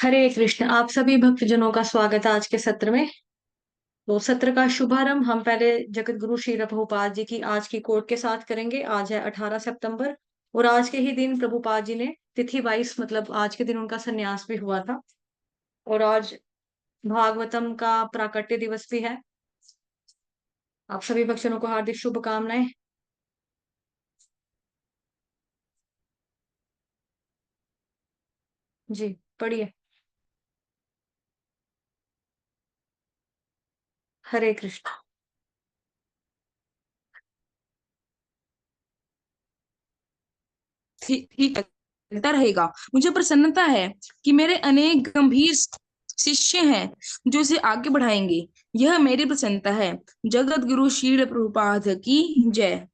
हरे कृष्ण। आप सभी भक्तजनों का स्वागत है आज के सत्र में। तो सत्र का शुभारंभ हम पहले जगत गुरु श्री प्रभुपाद जी की आज की कोट के साथ करेंगे। आज है 18 सितंबर और आज के ही दिन प्रभुपाद जी ने तिथि 22 मतलब आज के दिन उनका संन्यास भी हुआ था। और आज भागवतम का प्राकट्य दिवस भी है। आप सभी भक्तजनों को हार्दिक शुभकामनाएं। जी, पढ़िए। हरे कृष्ण। ठीक चलता रहेगा। मुझे प्रसन्नता है कि मेरे अनेक गंभीर शिष्य हैं जो इसे आगे बढ़ाएंगे। यह मेरी प्रसन्नता है। जगत गुरु श्रील प्रभुपाद की जय।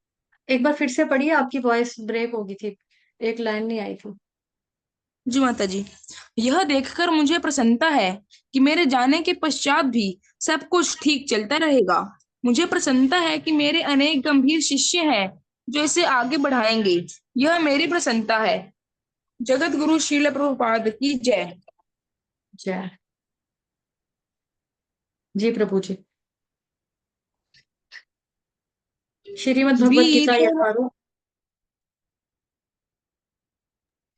एक बार फिर से पढ़िए, आपकी वॉइस ब्रेक होगी थी, एक लाइन नहीं आई थी। जी माता जी। यह देखकर मुझे प्रसन्नता है कि मेरे जाने के पश्चात भी सब कुछ ठीक चलता रहेगा। मुझे प्रसन्नता है कि मेरे अनेक गंभीर शिष्य हैं जो इसे आगे बढ़ाएंगे। यह मेरी प्रसन्नता है। जगत गुरु श्रील प्रभुपाद की जय। जय। जी प्रभु जी। श्रीमद् भगवत गीता वीत यथारूप।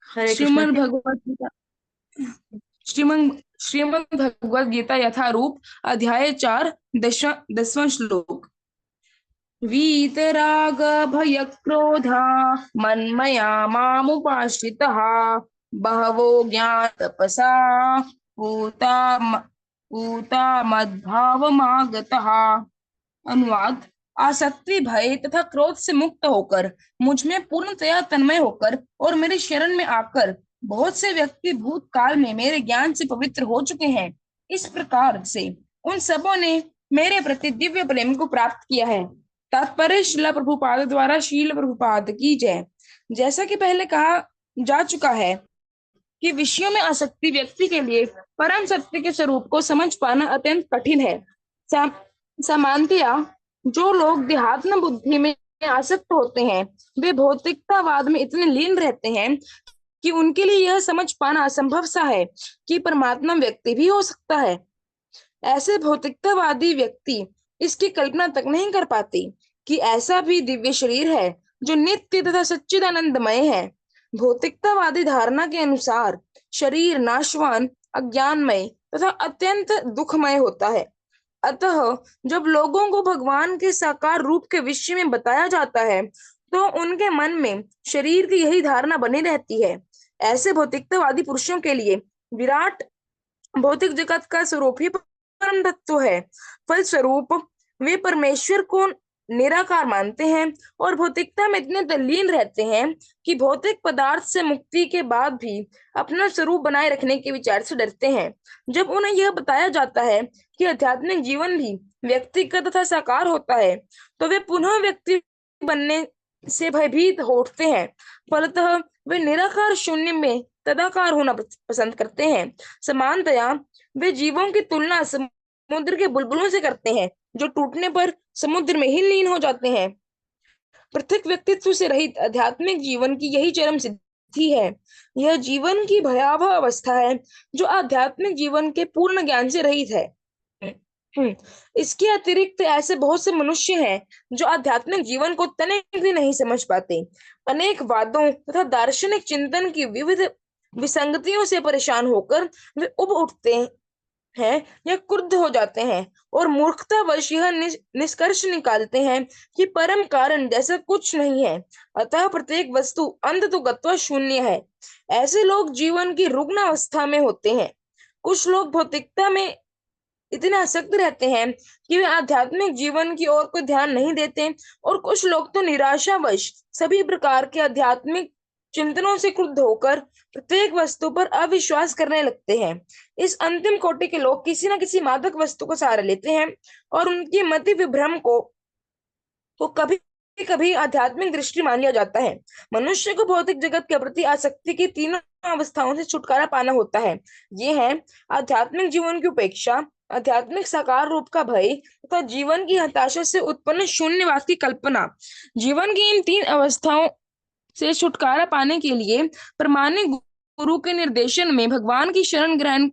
हरे कृष्ण श्रीमद् जी। भगवत गीता श्रीमद् श्रीमद् भगवत गीता यथारूप अध्याय 4 10वां श्लोक। वीतराग भय क्रोधा मन्मया मामुपाश्रितः बहवो ज्ञान तपसा पूता पूता मद्भावमागतः। अनुवाद। आसक्ति भय तथा क्रोध से मुक्त होकर मुझ में पूर्णतया तन्मय होकर और मेरी शरण में आकर बहुत से व्यक्ति भूतकाल में मेरे ज्ञान से पवित्र हो चुके हैं। इस प्रकार से उन सबों ने मेरे प्रति दिव्य प्रेम को प्राप्त किया है। तात्पर्य शिला प्रभुपाद द्वारा शील प्रभुपाद की जय। जैसा कि पहले कहा जा चुका है कि विषयों में आसक्ति व्यक्ति के लिए परम सत्य के स्वरूप को समझ पाना अत्यंत कठिन है। सामान्यतया जो लोग देहात्म बुद्धि में आसक्त होते हैं वे भौतिकतावाद में इतने लीन रहते हैं कि उनके लिए यह समझ पाना असंभव सा है कि परमात्मा व्यक्ति भी हो सकता है। ऐसे भौतिकतावादी व्यक्ति इसकी कल्पना तक नहीं कर पाते कि ऐसा भी दिव्य शरीर है जो नित्य तथा सच्चिदानंदमय है। भौतिकतावादी धारणा के अनुसार शरीर नाशवान, अज्ञानमय तथा अत्यंत दुखमय होता है। अतः जब लोगों को भगवान के साकार रूप के विषय में बताया जाता है तो उनके मन में शरीर की यही धारणा बनी रहती है। ऐसे भौतिकतावादी पुरुषों के लिए विराट भौतिक जगत का स्वरूप ही परम तत्व है। फलस्वरूप वे परमेश्वर को निराकार मानते हैं और भौतिकता में इतने तल्लीन रहते हैं कि भौतिक पदार्थ से मुक्ति के बाद भी अपना स्वरूप बनाए रखने के विचार से डरते हैं। जब उन्हें यह बताया जाता है कि आध्यात्मिक जीवन भी व्यक्तिगत तथा साकार होता है तो वे पुनः व्यक्ति बनने से भयभीत हो उठते हैं। फलतः वे निराकार शून्य में तदाकार होना पसंद करते हैं। समानतया वे जीवों की तुलना समुद्र के बुलबुलों से करते हैं जो टूटने पर समुद्र में ही लीन हो जाते हैं। पृथक व्यक्तित्व से रहित आध्यात्मिक जीवन की यही चरम सिद्धि है। यह जीवन की भयावह अवस्था है जो आध्यात्मिक जीवन के पूर्ण ज्ञान से रहित है। इसके अतिरिक्त ऐसे बहुत से मनुष्य हैं जो आध्यात्मिक जीवन को तनिक भी नहीं समझ पाते। अनेक वादों तथा दार्शनिक चिंतन की विविध विसंगतियों से परेशान होकर वे उब उठते हैं या क्रुद्ध हो जाते हैं और मूर्खतावश यह निष्कर्ष निकालते हैं कि परम कारण जैसा कुछ नहीं है। अतः प्रत्येक वस्तु अंततोगत्वा शून्य है। ऐसे लोग जीवन की रुग्ण अवस्था में होते हैं। कुछ लोग भौतिकता में इतने आसक्त रहते हैं कि वे आध्यात्मिक जीवन की ओर कोई ध्यान नहीं देते और कुछ लोग तो निराशावश सभी प्रकार के आध्यात्मिक चिंतनों से क्रुद्ध होकर प्रत्येक वस्तु पर अविश्वास करने लगते हैं। इस अंतिम कोटि के लोग किसी न किसी मादक वस्तु को सहारा लेते हैं और उनकी मति विभ्रम को कभी कभी आध्यात्मिक दृष्टि मान लिया जाता है। मनुष्य को भौतिक जगत के प्रति आसक्ति की तीनों अवस्थाओं से छुटकारा पाना होता है। ये है आध्यात्मिक जीवन की उपेक्षा, आध्यात्मिक साकार रूप का भय तथा जीवन की हताशा से उत्पन्न शून्यवाद की कल्पना। जीवन की इन तीन अवस्थाओं से छुटकारा पाने के लिए प्रामाणिक गुरु के निर्देशन में भगवान की शरण ग्रहण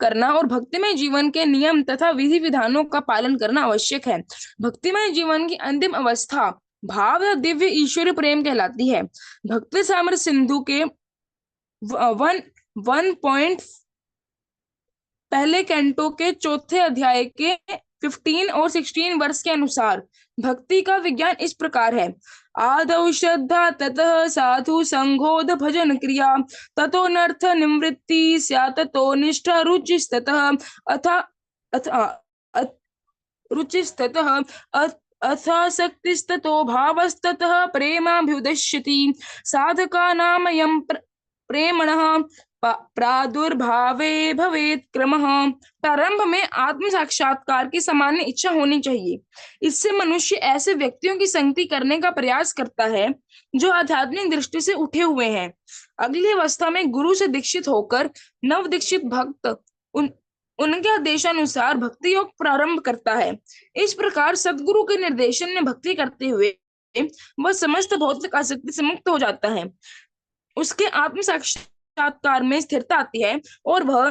करना और भक्तिमय जीवन के नियम तथा विधि विधानों का पालन करना आवश्यक है। भक्तिमय जीवन की अंतिम अवस्था भाव या दिव्य ईश्वरीय प्रेम कहलाती है। भक्ति सामर सिंधु के वन वन पॉइंट पहले कैंटो के चौथे अध्याय के 15 और 16 वर्ष के अनुसार भक्ति का विज्ञान इस प्रकार है। आदौ श्रद्धा ततः साधु संघोध भजन क्रिया ततो नर्थ निवृत्ति स्यात् ततो निष्ठा रुचिस्ततः अथा अथा रुचिस्ततः अथासक्तिस्ततो भावस्ततः प्रेमाभ्युदश्यति साधकानामयं प्रेमणः प्रादुर्भावे भवेत् क्रमः। प्रारंभ में आत्म साक्षात्कार की सामान्य इच्छा होनी चाहिए। इससे मनुष्य ऐसे व्यक्तियों की संगति करने का प्रयास करता है जो आध्यात्मिक दृष्टि से उठे हुए हैं। अगली अवस्था में गुरु से दीक्षित होकर नव दीक्षित भक्त उनके आदेशानुसार भक्ति योग प्रारंभ करता है। इस प्रकार सदगुरु के निर्देशन में भक्ति करते हुए वह समस्त भौतिक आसक्ति से मुक्त हो जाता है। उसके आत्म साक्षात्कार में स्थिरता आती है और वह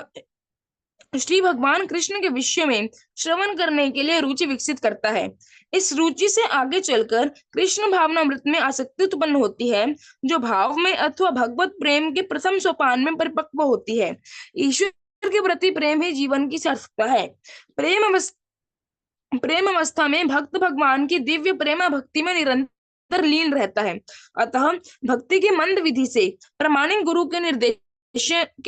श्री भगवान कृष्ण के विषय में श्रवण करने के लिए रुचि विकसित करता है। इस रुचि से आगे चलकर कृष्ण भावनामृत में आसक्ति उत्पन्न होती है, जो भाव में अथवा भगवत प्रेम के प्रथम सोपान में परिपक्व होती है। ईश्वर के प्रति प्रेम ही जीवन की सार्थकता है। प्रेम अवस्था में भक्त भगवान की दिव्य प्रेम भक्ति में निरंतर लीन रहता है। अतः भक्ति की मंद विधि से प्रमाणिक गुरु के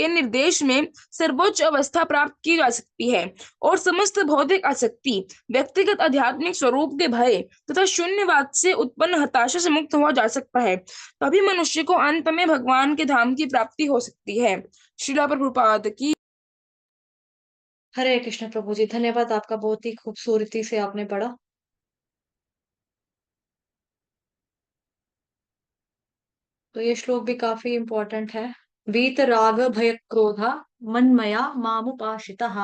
निर्देश में सर्वोच्च अवस्था प्राप्त की जा सकती है और समस्त भौतिक आसक्ति, व्यक्तिगत आध्यात्मिक स्वरूप के भय तथा शून्यवाद से उत्पन्न हताशा से मुक्त हुआ जा सकता है। तभी मनुष्य को अंत में भगवान के धाम की प्राप्ति हो सकती है। श्रील प्रभुपाद की। हरे कृष्ण प्रभु जी, धन्यवाद आपका, बहुत ही खूबसूरती से आपने पढ़ा। तो ये श्लोक भी काफी इंपॉर्टेंट है। वीत राग भय क्रोधा मन्मया मामुपाश्रितः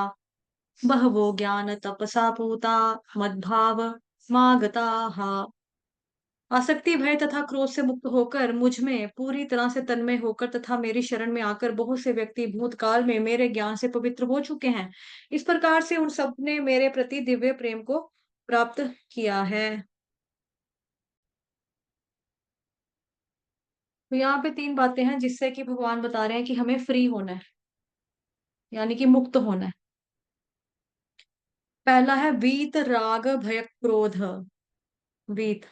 बहवो ज्ञान तपसा पूता मद्भाव मागताः। आसक्ति भय तथा क्रोध से मुक्त होकर मुझ में पूरी तरह से तन्मय होकर तथा मेरी शरण में आकर बहुत से व्यक्ति भूतकाल में मेरे ज्ञान से पवित्र हो चुके हैं। इस प्रकार से उन सब ने मेरे प्रति दिव्य प्रेम को प्राप्त किया है। तो यहाँ पे तीन बातें हैं जिससे कि भगवान बता रहे हैं कि हमें फ्री होना है, यानी कि मुक्त होना है। पहला है वीत राग भय क्रोध। वीत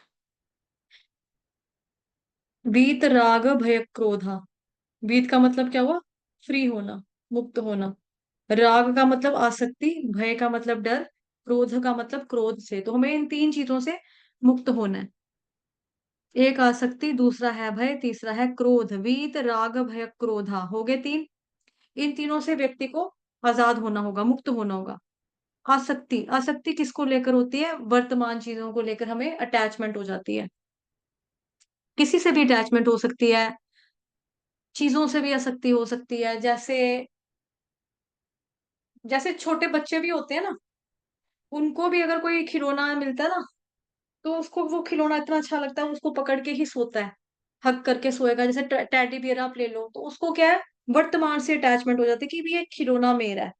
वीत राग भय क्रोधा। वीत का मतलब क्या हुआ? फ्री होना, मुक्त होना। राग का मतलब आसक्ति, भय का मतलब डर, क्रोध का मतलब क्रोध से। तो हमें इन तीन चीजों से मुक्त होना है। एक आसक्ति, दूसरा है भय, तीसरा है क्रोध। वीत राग भय क्रोधा हो गए तीन। इन तीनों से व्यक्ति को आजाद होना होगा, मुक्त होना होगा। आसक्ति, आसक्ति किसको लेकर होती है? वर्तमान चीजों को लेकर हमें अटैचमेंट हो जाती है। किसी से भी अटैचमेंट हो सकती है, चीजों से भी आसक्ति हो सकती है। जैसे जैसे छोटे बच्चे भी होते हैं ना, उनको भी अगर कोई खिलौना मिलता है ना, तो उसको वो खिलौना इतना अच्छा लगता है, उसको पकड़ के ही सोता है, हक करके सोएगा। जैसे टैडी बियर आप ले लो, तो उसको क्या है, वर्तमान से अटैचमेंट हो जाती है कि ये खिलौना मेरा है।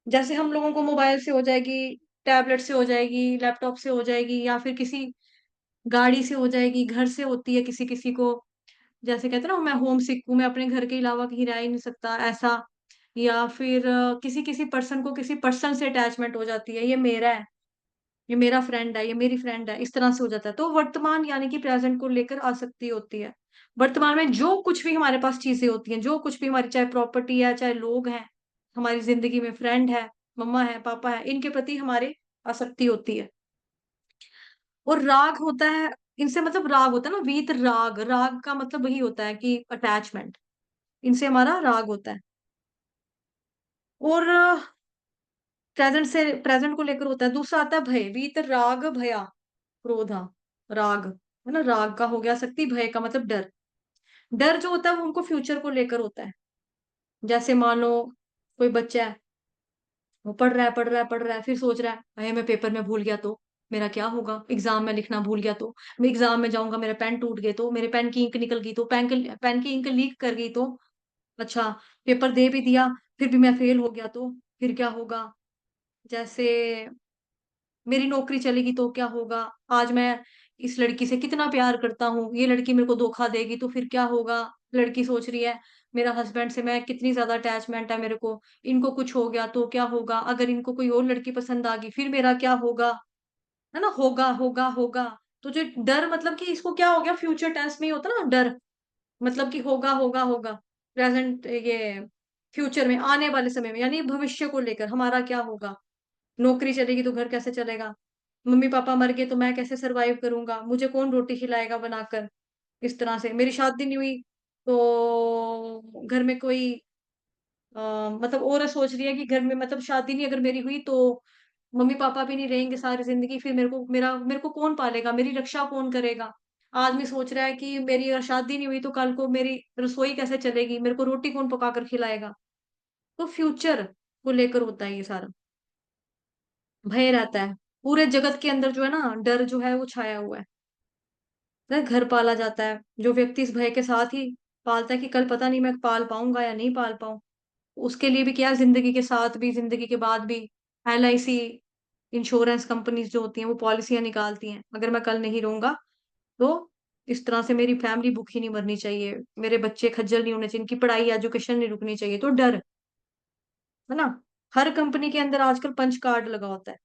जैसे हम लोगों को मोबाइल से हो जाएगी, टैबलेट से हो जाएगी, लैपटॉप से हो जाएगी, या फिर किसी गाड़ी से हो जाएगी, घर से होती है किसी किसी को। जैसे कहते हैं ना, मैं होम सिक हूँ, मैं अपने घर के अलावा कहीं रह ही नहीं सकता, ऐसा। या फिर किसी किसी पर्सन को किसी पर्सन से अटैचमेंट हो जाती है, ये मेरा है, ये मेरा फ्रेंड है, ये मेरी फ्रेंड है, इस तरह से हो जाता है। तो वर्तमान यानी कि प्रेजेंट को लेकर आसक्ति होती है। वर्तमान में जो कुछ भी हमारे पास चीजें होती हैं, जो कुछ भी हमारी, चाहे प्रॉपर्टी है, चाहे लोग हैं हमारी जिंदगी में, फ्रेंड है, मम्मा है, पापा है, इनके प्रति हमारे आसक्ति होती है। और राग होता है, इनसे मतलब राग होता है ना, वीत राग, राग का मतलब वही होता है कि अटैचमेंट, इनसे हमारा राग होता है। और प्रेजेंट से, प्रेजेंट को लेकर होता है। दूसरा आता है भय, वीत राग भया क्रोधा। राग है ना, राग का हो गया शक्ति, भय का मतलब डर। डर जो होता है वो उनको फ्यूचर को लेकर होता है। जैसे मान लो कोई बच्चा है, वो पढ़ रहा है पढ़ रहा है पढ़ रहा है, फिर सोच रहा है अरे मैं पेपर में भूल गया तो मेरा क्या होगा, एग्जाम में लिखना भूल गया तो, मैं एग्जाम में जाऊंगा मेरा पेन टूट गया तो, मेरे पेन की इंक निकल गई तो, पेन की इंक लीक कर गई तो, अच्छा, पेपर दे भी दिया, फिर भी मैं फेल हो गया तो फिर क्या होगा? जैसे मेरी नौकरी चलेगी तो क्या होगा? आज मैं इस लड़की से कितना प्यार करता हूँ, ये लड़की मेरे को धोखा देगी तो फिर क्या होगा? लड़की सोच रही है मेरा हस्बैंड से मैं कितनी ज्यादा अटैचमेंट है मेरे को, इनको कुछ हो गया तो क्या होगा? अगर इनको कोई और लड़की पसंद आ गई फिर मेरा क्या होगा? है ना, होगा होगा होगा। तो जो डर, मतलब कि इसको क्या हो गया, फ्यूचर टेंस में ही होता ना डर, मतलब कि होगा होगा होगा। प्रेजेंट ये फ्यूचर में, आने वाले समय में, यानी भविष्य को लेकर हमारा क्या होगा? नौकरी चलेगी तो घर कैसे चलेगा? मम्मी पापा मर गए तो मैं कैसे सरवाइव करूंगा? मुझे कौन रोटी खिलाएगा बनाकर? इस तरह से मेरी शादी नहीं हुई तो घर में कोई मतलब औरत सोच रही है कि घर में, मतलब शादी नहीं अगर मेरी हुई तो मम्मी पापा भी नहीं रहेंगे सारी जिंदगी, फिर मेरे को कौन पालेगा? मेरी रक्षा कौन करेगा? आदमी सोच रहा है कि मेरी अगर शादी नहीं हुई तो कल को मेरी रसोई कैसे चलेगी, मेरे को रोटी कौन पका कर खिलाएगा? तो फ्यूचर को लेकर होता है ये सारा, भय रहता है। पूरे जगत के अंदर जो है ना, डर जो है वो छाया हुआ है। घर पाला जाता है, जो व्यक्ति इस भय के साथ ही पालता है कि कल पता नहीं मैं पाल पाऊंगा या नहीं पाल पाऊं, उसके लिए भी क्या, जिंदगी के साथ भी जिंदगी के बाद भी LIC इंश्योरेंस कंपनीज जो होती हैं वो पॉलिसियां निकालती हैं, अगर मैं कल नहीं रहूंगा तो इस तरह से मेरी फैमिली भूखी नहीं मरनी चाहिए, मेरे बच्चे खज्जल नहीं होने चाहिए, इनकी पढ़ाई एजुकेशन नहीं रुकनी चाहिए। तो डर, है ना। हर कंपनी के अंदर आजकल पंच कार्ड लगा होता है,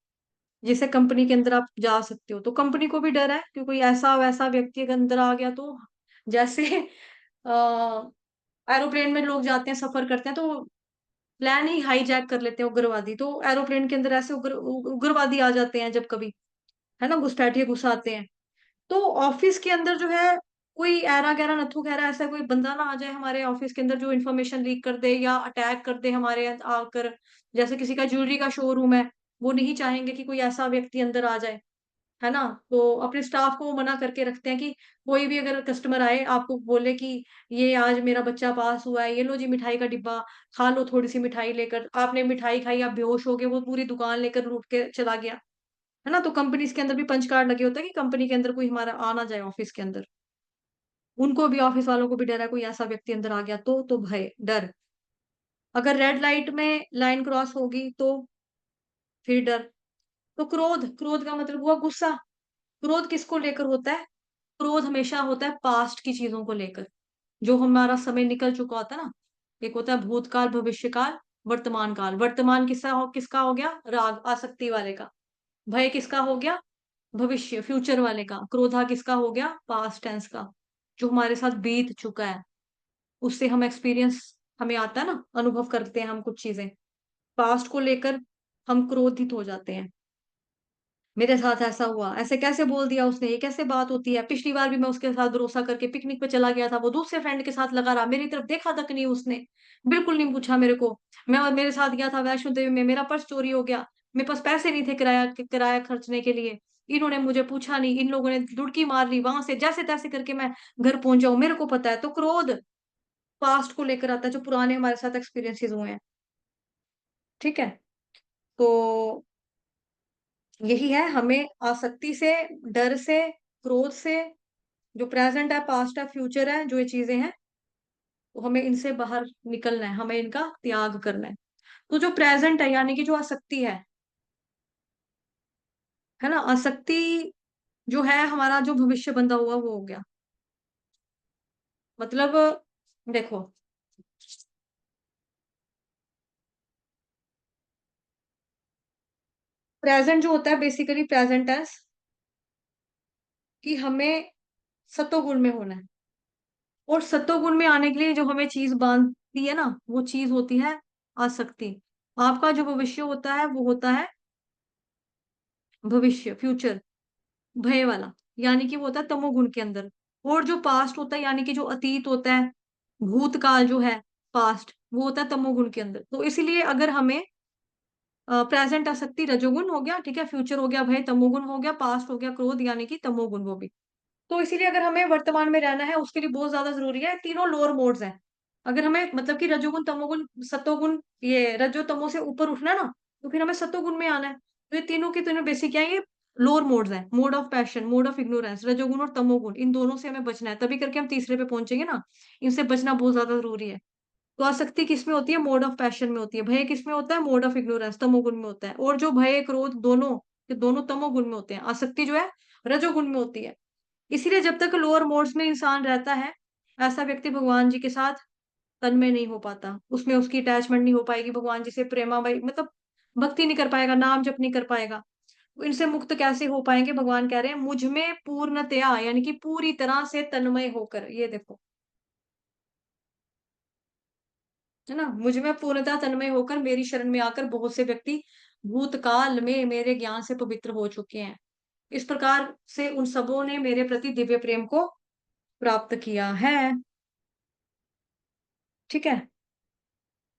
जिसे कंपनी के अंदर आप जा सकते हो, तो कंपनी को भी डर है कि कोई ऐसा वैसा व्यक्ति अगर अंदर आ गया तो, जैसे एरोप्लेन में लोग जाते हैं सफर करते हैं तो प्लान ही हाईजैक कर लेते हैं उग्रवादी, तो एरोप्लेन के अंदर ऐसे उग्रवादी आ जाते हैं जब कभी, है ना, घुसपैठिए घुसाते हैं। तो ऑफिस के अंदर जो है, कोई ऐरा गैरा नथु खैरा ऐसा कोई बंदा ना आ जाए हमारे ऑफिस के अंदर जो इन्फॉर्मेशन लीक कर दे या अटैक कर दे हमारे आकर। जैसे किसी का ज्वेलरी का शोरूम है, वो नहीं चाहेंगे कि कोई ऐसा व्यक्ति अंदर आ जाए, है ना। तो अपने स्टाफ को वो मना करके रखते हैं कि कोई भी अगर कस्टमर आए आपको बोले कि ये आज मेरा बच्चा पास हुआ है, ये लो जी मिठाई का डिब्बा, खा लो थोड़ी सी मिठाई लेकर, आपने मिठाई खाई आप बेहोश हो गए, वो पूरी दुकान लेकर लूट के चला गया, है ना। तो कंपनीज के अंदर भी पंच कार्ड लगे होते हैं कि कंपनी के अंदर कोई हमारा आ ना जाए ऑफिस के अंदर। उनको भी, ऑफिस वालों को भी डर है कोई ऐसा व्यक्ति अंदर आ गया तो भय, डर। अगर रेड लाइट में लाइन क्रॉस होगी तो फिर डर। तो क्रोध, क्रोध का मतलब हुआ गुस्सा। क्रोध किसको लेकर होता है? क्रोध हमेशा होता है पास्ट की चीजों को लेकर, जो हमारा समय निकल चुका होता है ना। एक होता है भूतकाल, भविष्य काल, वर्तमान काल। वर्तमान किसका हो गया? राग, आसक्ति वाले का। भय किसका हो गया? भविष्य, फ्यूचर वाले का। क्रोधा किसका हो गया? पास्ट टेंस का, जो हमारे साथ बीत चुका है, उससे हम एक्सपीरियंस, हमें आता है ना, अनुभव करते हैं हम कुछ चीजें, पास्ट को लेकर हम क्रोधित हो जाते हैं। मेरे साथ ऐसा हुआ, ऐसे कैसे बोल दिया उसने, ये कैसे बात होती है? पिछली बार भी मैं उसके साथ भरोसा करके पिकनिक पे चला गया था, वो दूसरे फ्रेंड के साथ लगा रहा, मेरी तरफ देखा तक नहीं उसने, बिल्कुल नहीं पूछा मेरे को। मैं और मेरे साथ गया था वैष्णो देवी में, मेरा पर्स चोरी हो गया, मेरे पास पैसे नहीं थे किराया किराया खर्चने के लिए, इन्होंने मुझे पूछा नहीं, इन लोगों ने लुड़की मार ली, वहां से जैसे तैसे करके मैं घर पहुंच जाऊं, मेरे को पता है। तो क्रोध पास्ट को लेकर आता है, जो पुराने हमारे साथ एक्सपीरियंसेस हुए हैं। ठीक है, तो यही है, हमें आसक्ति से, डर से, क्रोध से, जो प्रेजेंट है, पास्ट है, फ्यूचर है, जो ये चीजें हैं, तो हमें इनसे बाहर निकलना है, हमें इनका त्याग करना है। तो जो प्रेजेंट है, यानी कि जो आसक्ति है ना, आसक्ति जो है, हमारा जो भविष्य बंधा हुआ वो हो गया। मतलब देखो, प्रेजेंट जो होता है, बेसिकली प्रेजेंट टेंस, कि हमें सत्वगुण में होना है, और सत्वगुण में आने के लिए जो हमें चीज बांधती है ना, वो चीज होती है आसक्ति। आपका जो भविष्य होता है वो होता है भविष्य, फ्यूचर, भय वाला, यानी कि वो होता है तमोगुण के अंदर। और जो पास्ट होता है, यानी कि जो अतीत होता है, भूतकाल जो है, पास्ट, वो होता है तमोगुण के अंदर। तो इसीलिए अगर हमें प्रेजेंट आसक्ति रजोगुण हो गया, ठीक है, फ्यूचर हो गया भय तमोगुण हो गया, पास्ट हो गया क्रोध यानी कि तमोगुण वो भी। तो इसीलिए अगर हमें वर्तमान में रहना है उसके लिए बहुत ज्यादा जरूरी है, तीनों लोअर मोड्स हैं। अगर हमें, मतलब कि रजोगुण तमोगुण सत्वगुण, ये रजो तमो से ऊपर उठना है ना, तो फिर हमें सत्वगुण में आना है। तो ये तीनों के तीनों बेसिक क्या है, ये लोअर मोड्स हैं, mode of passion, mode of ignorance, रजोगुण और तमोगुण, इन दोनों से हमें बचना है, तभी करके हम तीसरे पे पहुंचेंगे ना। इनसे बचना बहुत ज्यादा जरूरी है। तो आसक्ति किस में होती है? मोड ऑफ पैशन में होती है। भय किस में होता है? मोड ऑफ इग्नोरेंस, तमोगुण में होता है। और जो भय क्रोध दोनों, ये दोनों तमोगुण में होते हैं। आसक्ति जो है रजोगुण में होती है। इसीलिए जब तक लोअर मोड्स में इंसान रहता है, ऐसा व्यक्ति भगवान जी के साथ तन्मय नहीं हो पाता, उसमें उसकी अटैचमेंट नहीं हो पाएगी, भगवान जी से प्रेमा भाई मतलब भक्ति नहीं कर पाएगा, नाम जप नहीं कर पाएगा। इनसे मुक्त कैसे हो पाएंगे? भगवान कह रहे हैं मुझ में पूर्णतया, यानी कि पूरी तरह से तन्मय होकर। ये देखो, है ना, मुझ में पूर्णतः तन्मय होकर मेरी शरण में आकर बहुत से व्यक्ति भूतकाल में मेरे ज्ञान से पवित्र हो चुके हैं। इस प्रकार से उन सबों ने मेरे प्रति दिव्य प्रेम को प्राप्त किया है। ठीक है।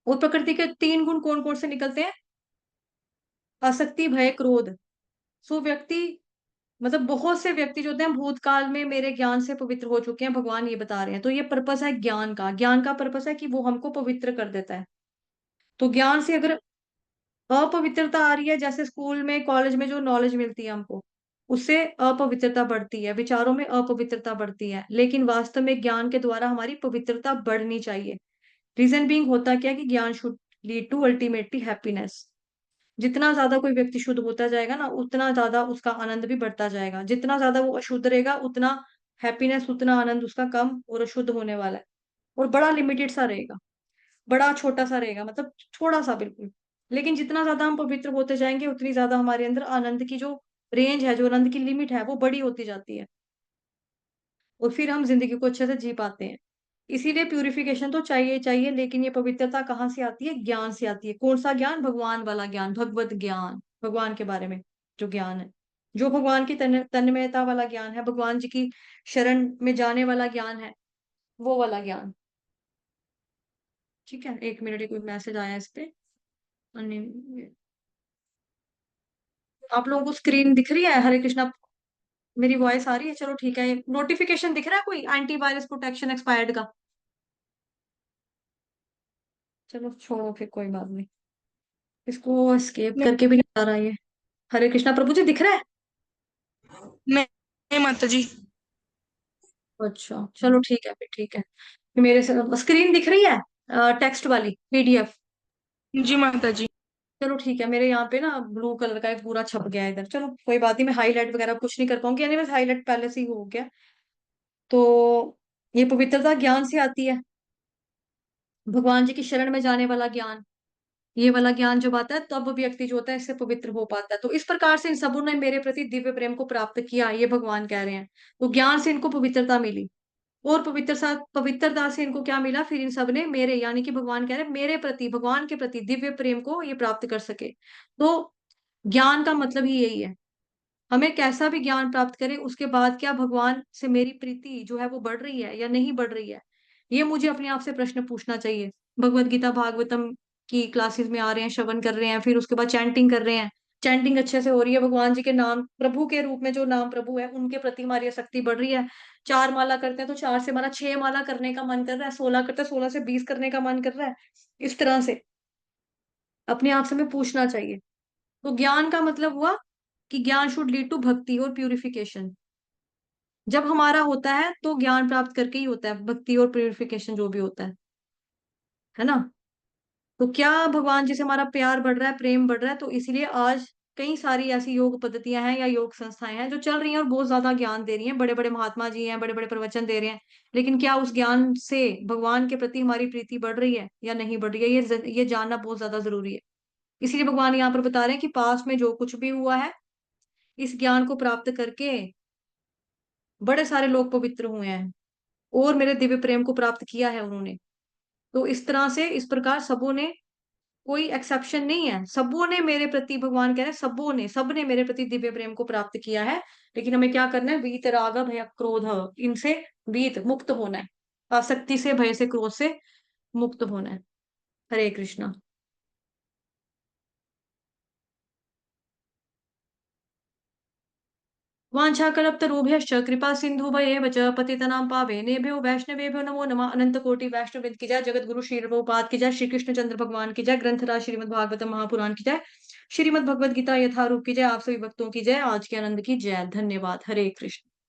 और प्रकृति के तीन गुण कौन कौन से निकलते हैं? आसक्ति, भय, क्रोध। सो व्यक्ति मतलब बहुत से व्यक्ति जो होते हैं भूतकाल में मेरे ज्ञान से पवित्र हो चुके हैं, भगवान ये बता रहे हैं। तो ये पर्पस है ज्ञान का। ज्ञान का पर्पस है कि वो हमको पवित्र कर देता है। तो ज्ञान से अगर अपवित्रता आ रही है, जैसे स्कूल में कॉलेज में जो नॉलेज मिलती है हमको, उससे अपवित्रता बढ़ती है, विचारों में अपवित्रता बढ़ती है। लेकिन वास्तव में ज्ञान के द्वारा हमारी पवित्रता बढ़नी चाहिए। रीजन बीइंग होता क्या है कि gyan should lead to ultimately happiness. जितना ज्यादा कोई व्यक्ति शुद्ध होता जाएगा ना, उतना ज्यादा उसका आनंद भी बढ़ता जाएगा। जितना ज्यादा वो अशुद्ध रहेगा, उतना हैप्पीनेस, उतना आनंद उसका कम और अशुद्ध होने वाला है। और बड़ा लिमिटेड सा रहेगा, बड़ा छोटा सा रहेगा, मतलब थोड़ा सा बिल्कुल। लेकिन जितना ज्यादा हम पवित्र होते जाएंगे, उतनी ज्यादा हमारे अंदर आनंद की जो रेंज है, जो आनंद की लिमिट है, वो बड़ी होती जाती है। और फिर हम जिंदगी को अच्छे से जी पाते हैं। इसीलिए प्यूरिफिकेशन तो चाहिए चाहिए, लेकिन ये पवित्रता कहाँ से आती है? ज्ञान से आती है। कौन सा ज्ञान? भगवान वाला ज्ञान, भगवत ज्ञान, भगवान के बारे में जो ज्ञान है, जो भगवान की तन्मयता वाला ज्ञान है, भगवान जी की शरण में जाने वाला ज्ञान है, वो वाला ज्ञान। ठीक है, एक मिनट, कोई मैसेज आया है इस पे। आप लोगों को स्क्रीन दिख रही है? हरे कृष्णा, मेरी वॉइस आ रही है? चलो ठीक है। नोटिफिकेशन दिख रहा है कोई एंटीवायरस प्रोटेक्शन एक्सपायर्ड का? चलो छोड़ो फिर, कोई बात नहीं। इसको escape नहीं, करके भी नहीं आ रहा ये। हरे कृष्णा प्रभु जी, दिख रहा है? नहीं माता जी। अच्छा चलो ठीक है फिर, ठीक है। फिर मेरे से स्क्रीन दिख रही है, टेक्स्ट वाली पीडीएफ? जी माता जी। चलो ठीक है, मेरे यहाँ पे ना ब्लू कलर का एक पूरा छप गया है इधर। चलो कोई बात नहीं, मैं हाईलाइट वगैरह कुछ नहीं कर पाऊंगी, यानी बस हाईलाइट पहले से ही हो गया। तो ये पवित्रता ज्ञान से आती है, भगवान जी की शरण में जाने वाला ज्ञान। ये वाला ज्ञान जब आता है, तब व्यक्ति जो होता है इससे पवित्र हो पाता है। तो इस प्रकार से इन सबों ने मेरे प्रति दिव्य प्रेम को प्राप्त किया, ये भगवान कह रहे हैं। तो ज्ञान से इनको पवित्रता मिली, और पवित्रता से इनको क्या मिला? फिर इन सब ने मेरे, यानी कि भगवान कह रहे हैं मेरे प्रति, भगवान के प्रति दिव्य प्रेम को ये प्राप्त कर सके। तो ज्ञान का मतलब ही यही है। हमें कैसा भी ज्ञान प्राप्त करें, उसके बाद क्या भगवान से मेरी प्रीति जो है वो बढ़ रही है या नहीं बढ़ रही है, ये मुझे अपने आप से प्रश्न पूछना चाहिए। भगवत गीता भागवतम की क्लासेस में आ रहे हैं, श्रवण कर रहे हैं, फिर उसके बाद चैंटिंग कर रहे हैं। चैंटिंग अच्छे से हो रही है, भगवान जी के नाम, प्रभु के रूप में जो नाम प्रभु है उनके प्रति हमारी आसक्ति बढ़ रही है। 4 माला करते हैं तो 4 से हमारा 6 माला करने का मन कर रहा है, 16 करते हैं 16 से 20 करने का मन कर रहा है। इस तरह से अपने आप से हमें पूछना चाहिए। तो ज्ञान का मतलब हुआ कि ज्ञान शुड लीड टू भक्ति और प्यूरिफिकेशन। जब हमारा होता है तो ज्ञान प्राप्त करके ही होता है, भक्ति और प्यूरिफिकेशन जो भी होता है ना। तो क्या भगवान जी से हमारा प्यार बढ़ रहा है, प्रेम बढ़ रहा है? तो इसीलिए आज कई सारी ऐसी योग पद्धतियां हैं या योग संस्थाएं हैं जो चल रही हैं और बहुत ज्यादा ज्ञान दे रही हैं। बड़े बड़े महात्मा जी हैं, बड़े बड़े प्रवचन दे रहे हैं। लेकिन क्या उस ज्ञान से भगवान के प्रति हमारी प्रीति बढ़ रही है या नहीं बढ़ रही है, ये जानना बहुत ज्यादा जरूरी है। इसीलिए भगवान यहाँ पर बता रहे हैं कि पास में जो कुछ भी हुआ है, इस ज्ञान को प्राप्त करके बड़े सारे लोग पवित्र हुए हैं और मेरे दिव्य प्रेम को प्राप्त किया है उन्होंने। तो इस तरह से, इस प्रकार सबों ने, कोई एक्सेप्शन नहीं है, सबों ने मेरे प्रति, भगवान कह रहे हैं सबों ने, सबने मेरे प्रति दिव्य प्रेम को प्राप्त किया है। लेकिन हमें क्या करना है? वीत राग भय क्रोध, इनसे वीत मुक्त होना है। आसक्ति से, भय से, क्रोध से मुक्त होना है। हरे कृष्णा। वाञ्छाकल्पतरुभ्यश्च कृपा सिन्धुभयेव च पतितनां पावनेभ्यो वैष्णवेभ्यो नमो नमः। अनंत कोटि वैष्णव की जय, जगत गुरु श्री प्रभुपाद की जय, श्री कृष्ण चंद्र भगवान की जय, ग्रंथराज श्रीमद् भागवतम महापुराण की जय, श्रीमद् भगवद गीता यथारूप की जय, आप सभी भक्तों की जय, आज के आनंद की जय। धन्यवाद। हरे कृष्ण।